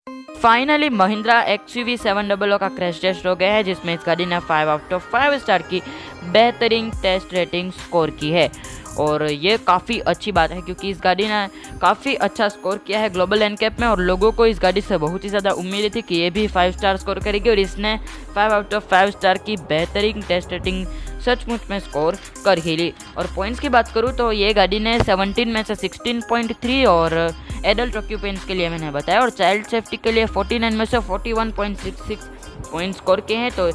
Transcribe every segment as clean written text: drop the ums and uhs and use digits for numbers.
Finally Mahindra XUV 7OO का crash test हो गया है, जिसमें इस गाड़ी ने 5 आउट ऑफ 5 स्टार की बेहतरीन टेस्ट रेटिंग स्कोर की है। और ये काफ़ी अच्छी बात है क्योंकि इस गाड़ी ने काफ़ी अच्छा स्कोर किया है ग्लोबल एनकैप में, और लोगों को इस गाड़ी से बहुत ही ज़्यादा उम्मीद थी कि ये भी 5 स्टार स्कोर करेगी, और इसने 5 आउट ऑफ 5 स्टार की बेहतरीन टेस्ट रेटिंग सचमुच में स्कोर कर ही ली। और पॉइंट्स की बात करूँ तो ये गाड़ी ने 17 में से 16.3 और एडल्ट ऑक्यूपेंट्स के लिए मैंने बताया, और चाइल्ड सेफ्टी के लिए 49 में से 41.66 पॉइंट्स स्कोर किए हैं। तो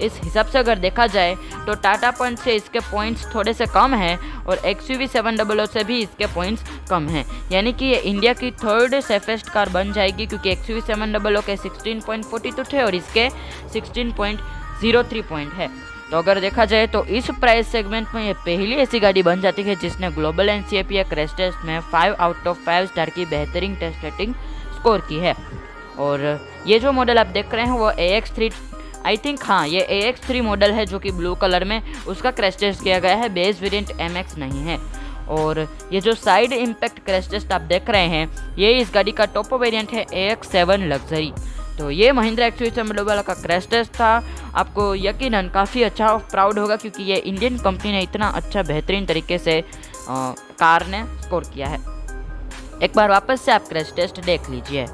इस हिसाब से अगर देखा जाए तो टाटा पंच से इसके पॉइंट्स थोड़े से कम हैं, और XUV 7OO से भी इसके पॉइंट्स कम हैं, यानी कि ये इंडिया की थर्ड सेफेस्ट कार बन जाएगी, क्योंकि XUV 7OO के 16.42 थे और इसके 16.03 पॉइंट है। तो अगर देखा जाए तो इस प्राइस सेगमेंट में ये पहली ऐसी गाड़ी बन जाती है जिसने ग्लोबल एनसीएप या क्रैश टेस्ट में 5 आउट ऑफ 5 स्टार की बेहतरीन टेस्ट रेटिंग स्कोर की है। और ये जो मॉडल आप देख रहे हैं वो AX3 आई थिंक, हाँ ये AX3 मॉडल है जो कि ब्लू कलर में उसका क्रैश टेस्ट किया गया है, बेस वेरिएंट MX नहीं है। और ये जो साइड इम्पैक्ट क्रैश टेस्ट आप देख रहे हैं ये इस गाड़ी का टॉप वेरिएंट है AX7 लग्जरी। तो ये महिंद्रा XUV 7OO का क्रैश टेस्ट था। आपको यकीनन काफ़ी अच्छा प्राउड होगा क्योंकि ये इंडियन कंपनी ने इतना अच्छा बेहतरीन तरीके से कार ने स्कोर किया है। एक बार वापस से आप क्रैश टेस्ट देख लीजिए।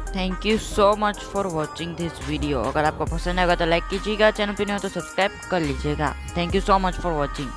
Thank you so much for watching this video. अगर आपको पसंद आएगा तो लाइक कीजिएगा, चैनल पे नहीं हो तो सब्सक्राइब कर लीजिएगा। Thank you so much for watching.